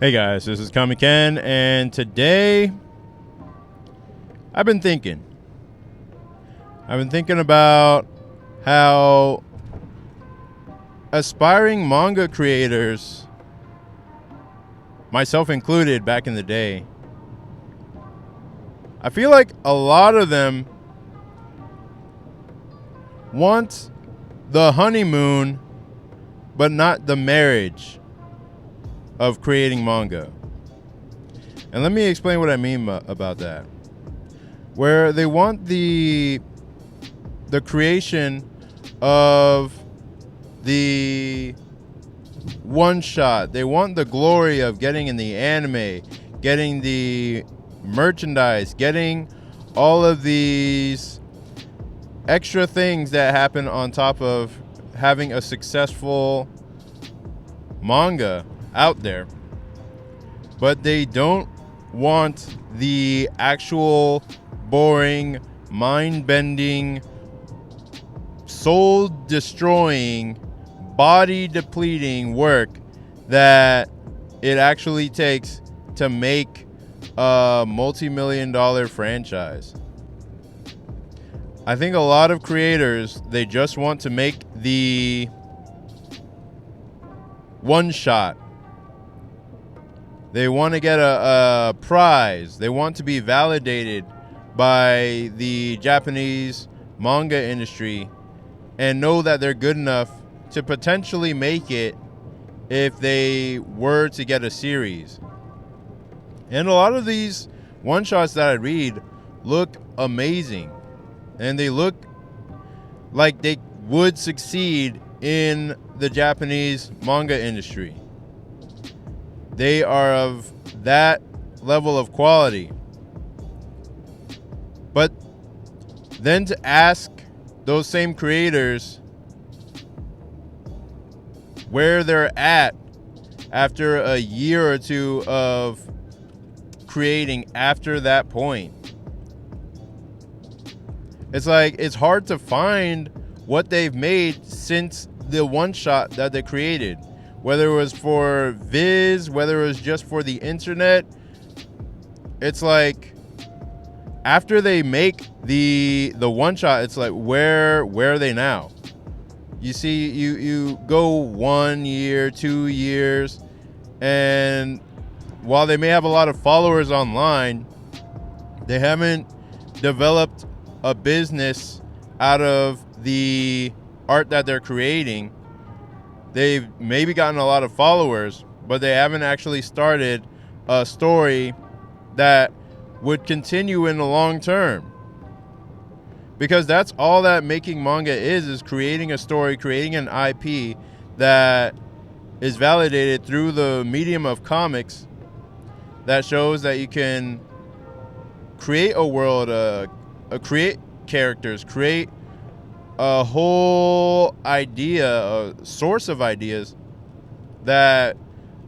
Hey guys, this is Kami Ken, and today I've been thinking. About how aspiring manga creators, myself included back in the day, I feel like a lot of them want the honeymoon, but not the marriage of creating manga. And let me explain what I mean about that. Where they want the creation of the one shot. They want the glory of getting in the anime, getting the merchandise, getting all of these extra things that happen on top of having a successful manga out there. But they don't want the actual boring, mind-bending, soul-destroying, body-depleting work that it actually takes to make a multi-million-dollar franchise. I think a lot of creators, they just want to make the one shot. They want to get a prize. They want to be validated by the Japanese manga industry and know that they're good enough to potentially make it if they were to get a series. And a lot of these one-shots that I read look amazing. And they look like they would succeed in the Japanese manga industry. They are of that level of quality. But then to ask those same creators where they're at after a year or two of creating after that point, it's like it's hard to find what they've made since the one shot that they created. Whether it was for Viz, whether it was just for the internet, it's like after they make the one shot, it's like where are they now? You see, you go 1 year, 2 years, and while they may have a lot of followers online, they haven't developed a business out of the art that they're creating. They've maybe gotten a lot of followers, but they haven't actually started a story that would continue in the long term. Because that's all that making manga is creating a story, creating an IP that is validated through the medium of comics that shows that you can create a world, create characters, create a whole idea, a source of ideas that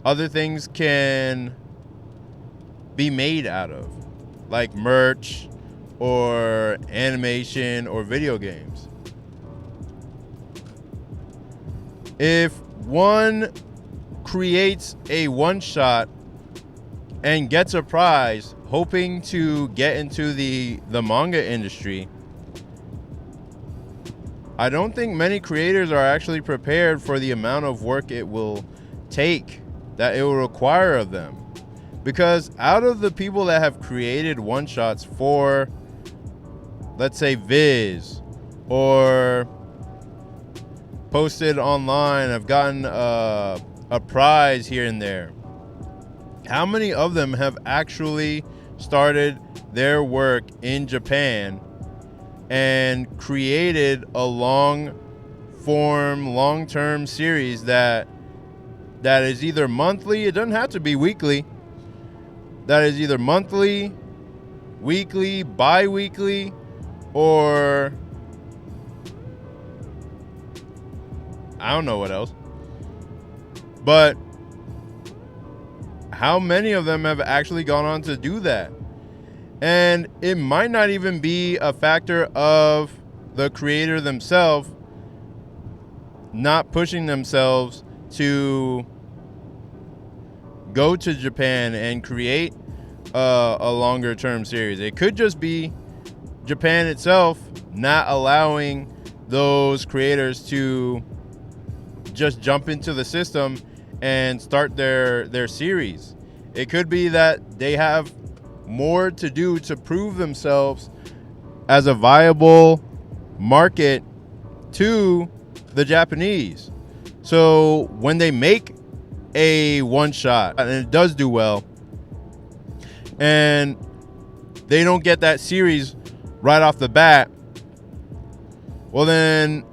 other things can be made out of, like merch or animation or video games. If one creates a one shot and gets a prize hoping to get into the manga industry, I don't think many creators are actually prepared for the amount of work it will take, that it will require of them. Because out of the people that have created one-shots for, let's say, Viz, or posted online, have gotten a prize here and there, how many of them have actually started their work in Japan and created a long-form, long-term series that is either monthly, it doesn't have to be weekly, that is either monthly, weekly, bi-weekly, or I don't know what else. But how many of them have actually gone on to do that? And it might not even be a factor of the creator themselves not pushing themselves to go to Japan and create a longer term series. It could just be Japan itself not allowing those creators to just jump into the system and start their series. It could be that they have more to do to prove themselves as a viable market to the Japanese. So when they make a one shot and it does do well, and they don't get that series right off the bat, well then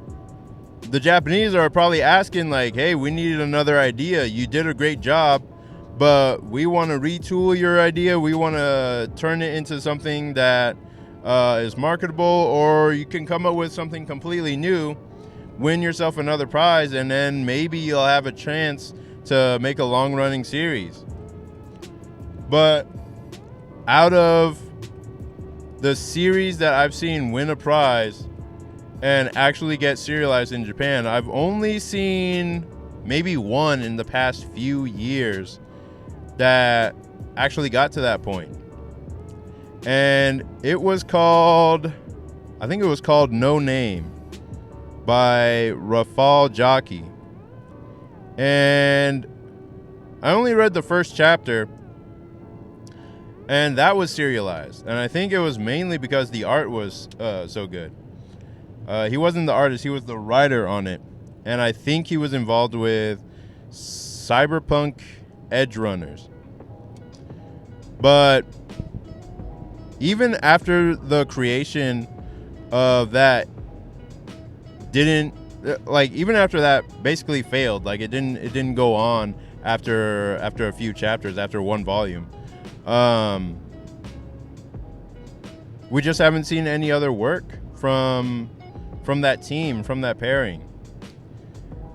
the Japanese are probably asking like, hey, we needed another idea. You did a great job, but we want to retool your idea. We want to turn it into something that is marketable, or you can come up with something completely new, win yourself another prize, and then maybe you'll have a chance to make a long-running series. But out of the series that I've seen win a prize and actually get serialized in Japan, I've only seen maybe one in the past few years that actually got to that point. And it was called, I think it was called No Name by Rafal Jockey. And I only read the first chapter, and that was serialized. And I think it was mainly because the art was so good. He wasn't the artist, he was the writer on it. And I think he was involved with Cyberpunk Edge Runners. But even after the creation of that even after that basically failed, like it didn't go on after a few chapters, after one volume. We just haven't seen any other work from that team, from that pairing.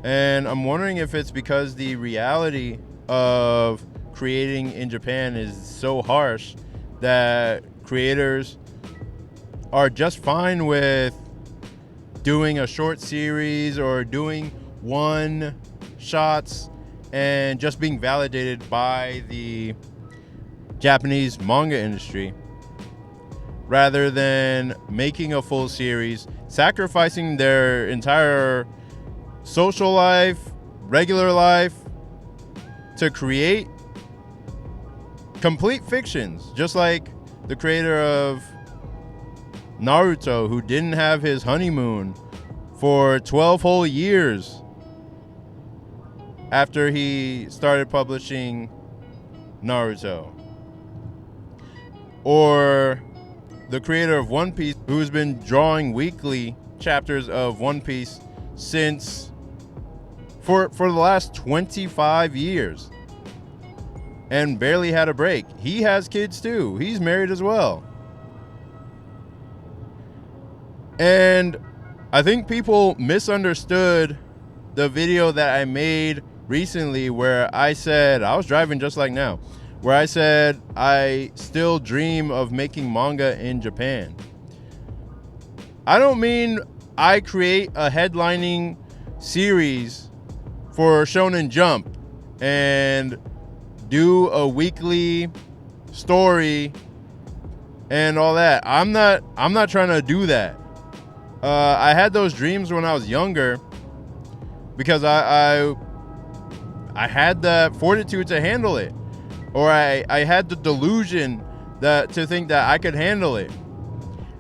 And I'm wondering if it's because the reality of creating in Japan is so harsh that creators are just fine with doing a short series or doing one shots and just being validated by the Japanese manga industry, rather than making a full series, sacrificing their entire social life, regular life, to create complete fictions. Just like the creator of Naruto, who didn't have his honeymoon for 12 whole years after he started publishing Naruto. Or the creator of One Piece, who's been drawing weekly chapters of One Piece since for the last 25 years and barely had a break. He has kids too. He's married as well. And I think people misunderstood the video that I made recently where I said, I was driving just like now, where I said I still dream of making manga in Japan. I don't mean I create a headlining series for Shonen Jump and do a weekly story and all that. I'm not trying to do that. I had those dreams when I was younger because I had the fortitude to handle it, or I had the delusion to think that I could handle it.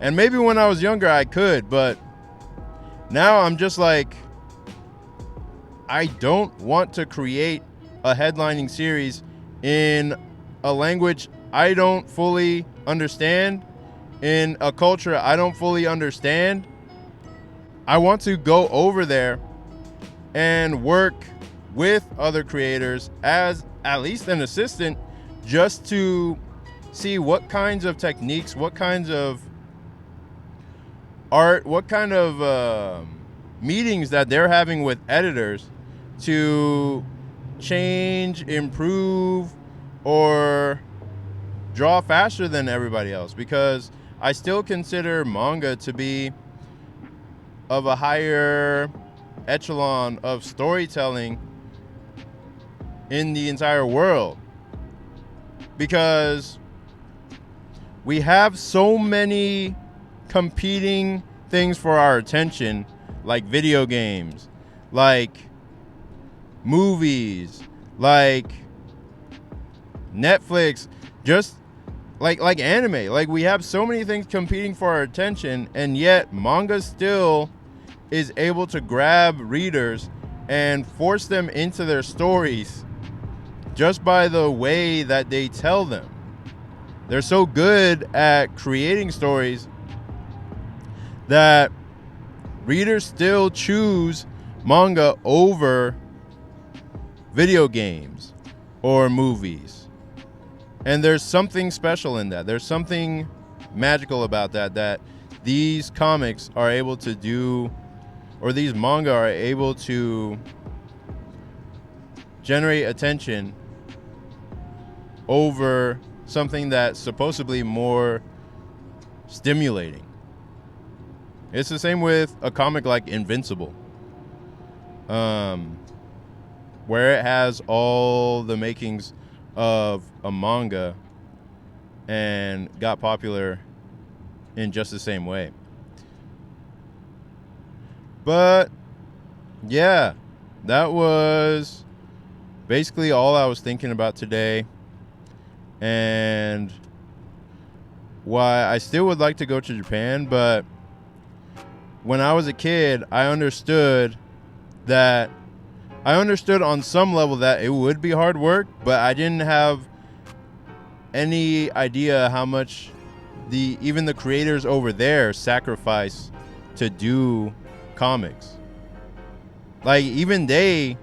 And maybe when I was younger I could, but now I'm just like, I don't want to create a headlining series in a language I don't fully understand, in a culture I don't fully understand. I want to go over there and work with other creators as at least an assistant, just to see what kinds of techniques, what kinds of art, what kind of meetings that they're having with editors to change, improve, or draw faster than everybody else. Because I still consider manga to be of a higher echelon of storytelling in the entire world. because we have so many competing things for our attention, like video games, like movies, like Netflix, just like anime. Like, we have so many things competing for our attention, and yet manga still is able to grab readers and force them into their stories just by the way that they tell them. They're so good at creating stories that readers still choose manga over video games or movies. And there's something special in that. There's something magical about that these comics are able to do, or these manga are able to generate attention over something that's supposedly more stimulating. It's the same with a comic like Invincible, where it has all the makings of a manga and got popular in just the same way. But yeah, that was basically all I was thinking about today, and why I still would like to go to Japan. But when I was a kid, I understood on some level that it would be hard work, but I didn't have any idea how much even the creators over there sacrifice to do comics. Like, even they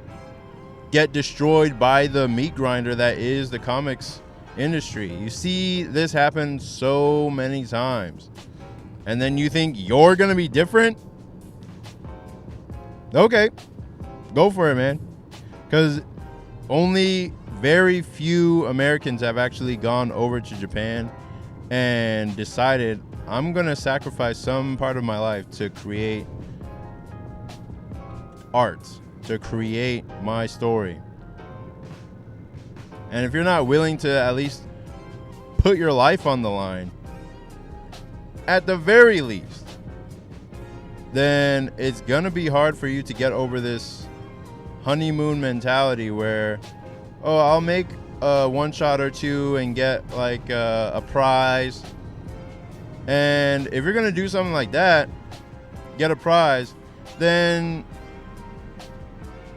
get destroyed by the meat grinder that is the comics industry. You see this happen so many times, and then you think you're gonna be different? Okay, go for it, man. Because only very few Americans have actually gone over to Japan and decided, I'm going to sacrifice some part of my life to create art, to create my story. And if you're not willing to at least put your life on the line, at the very least, then it's going to be hard for you to get over this honeymoon mentality where, oh, I'll make a one shot or two and get like a prize. And if you're gonna do something like that, get a prize, then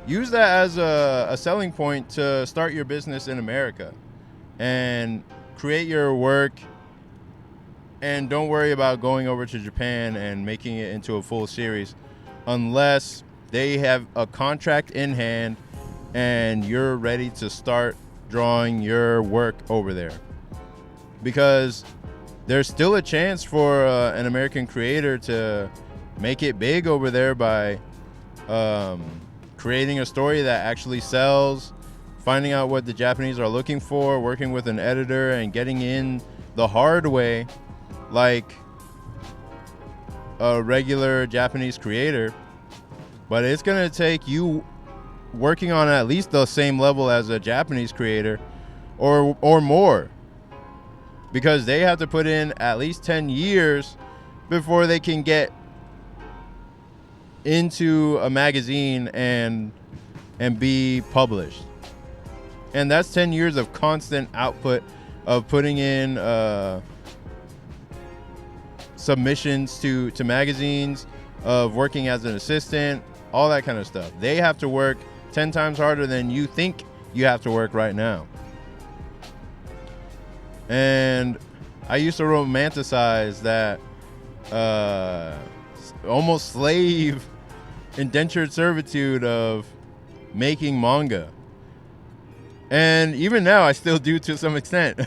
use that as a selling point to start your business in America and create your work, and don't worry about going over to Japan and making it into a full series unless they have a contract in hand and you're ready to start drawing your work over there. Because there's still a chance for an American creator to make it big over there by creating a story that actually sells, finding out what the Japanese are looking for, working with an editor, and getting in the hard way like a regular Japanese creator. But it's going to take you working on at least the same level as a Japanese creator or more, because they have to put in at least 10 years before they can get into a magazine and be published. And that's 10 years of constant output of putting in submissions to magazines, of working as an assistant, all that kind of stuff. They have to work 10 times harder than you think you have to work right now. And I used to romanticize that almost slave indentured servitude of making manga. And even now I still do to some extent.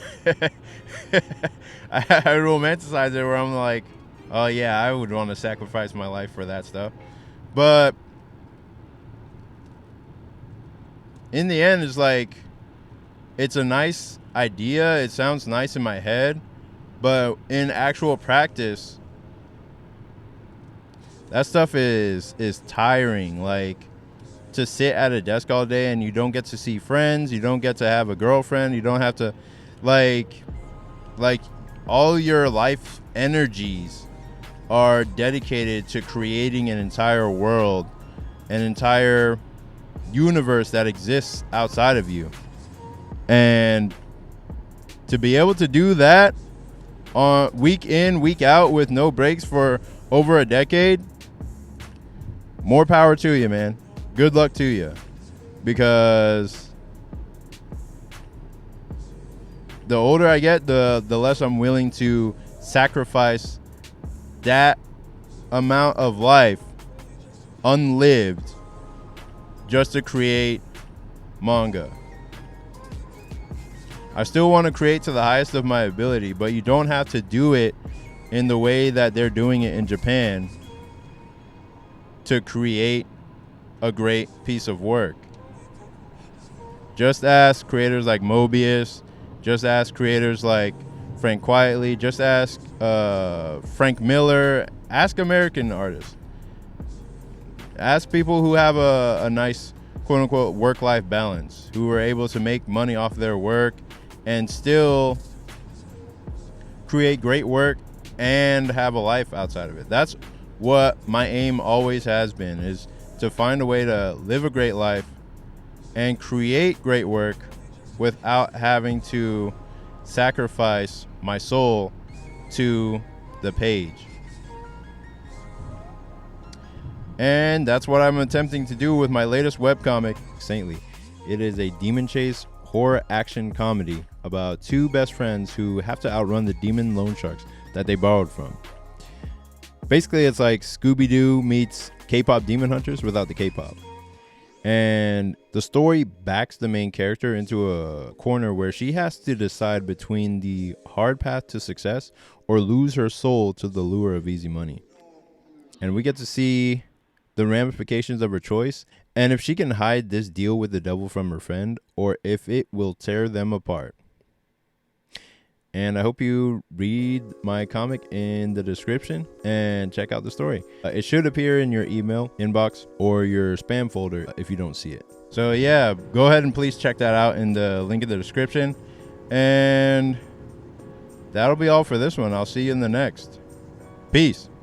I romanticize it where I'm like, oh yeah, I would want to sacrifice my life for that stuff. But in the end, it's like, it's a nice idea. It sounds nice in my head. But in actual practice, that stuff is tiring. Like, to sit at a desk all day and you don't get to see friends. You don't get to have a girlfriend. You don't have to like like all your life energies are dedicated to creating an entire world, an entire universe that exists outside of you. And to be able to do that on week in, week out with no breaks for over a decade, more power to you, man. Good luck to you. Because the older I get, the less I'm willing to sacrifice that amount of life unlived just to create manga. I still want to create to the highest of my ability, but you don't have to do it in the way that they're doing it in Japan to create a great piece of work. Just ask creators like Mobius, just ask creators like Frank Quietly, just ask Frank Miller, ask American artists. Ask people who have a nice quote-unquote work-life balance, who are able to make money off their work and still create great work and have a life outside of it. That's what my aim always has been, is to find a way to live a great life and create great work without having to sacrifice my soul to the page. And that's what I'm attempting to do with my latest webcomic, Saintly. It is a demon chase horror action comedy about two best friends who have to outrun the demon loan sharks that they borrowed from. Basically, it's like Scooby-Doo meets K-pop demon hunters without the K-pop. And the story backs the main character into a corner where she has to decide between the hard path to success or lose her soul to the lure of easy money. And we get to see the ramifications of her choice, and if she can hide this deal with the devil from her friend, or if it will tear them apart. And I hope you read my comic in the description and check out the story. It should appear in your email inbox or your spam folder if you don't see it. So yeah, go ahead and please check that out in the link in the description. And that'll be all for this one. I'll see you in the next. Peace.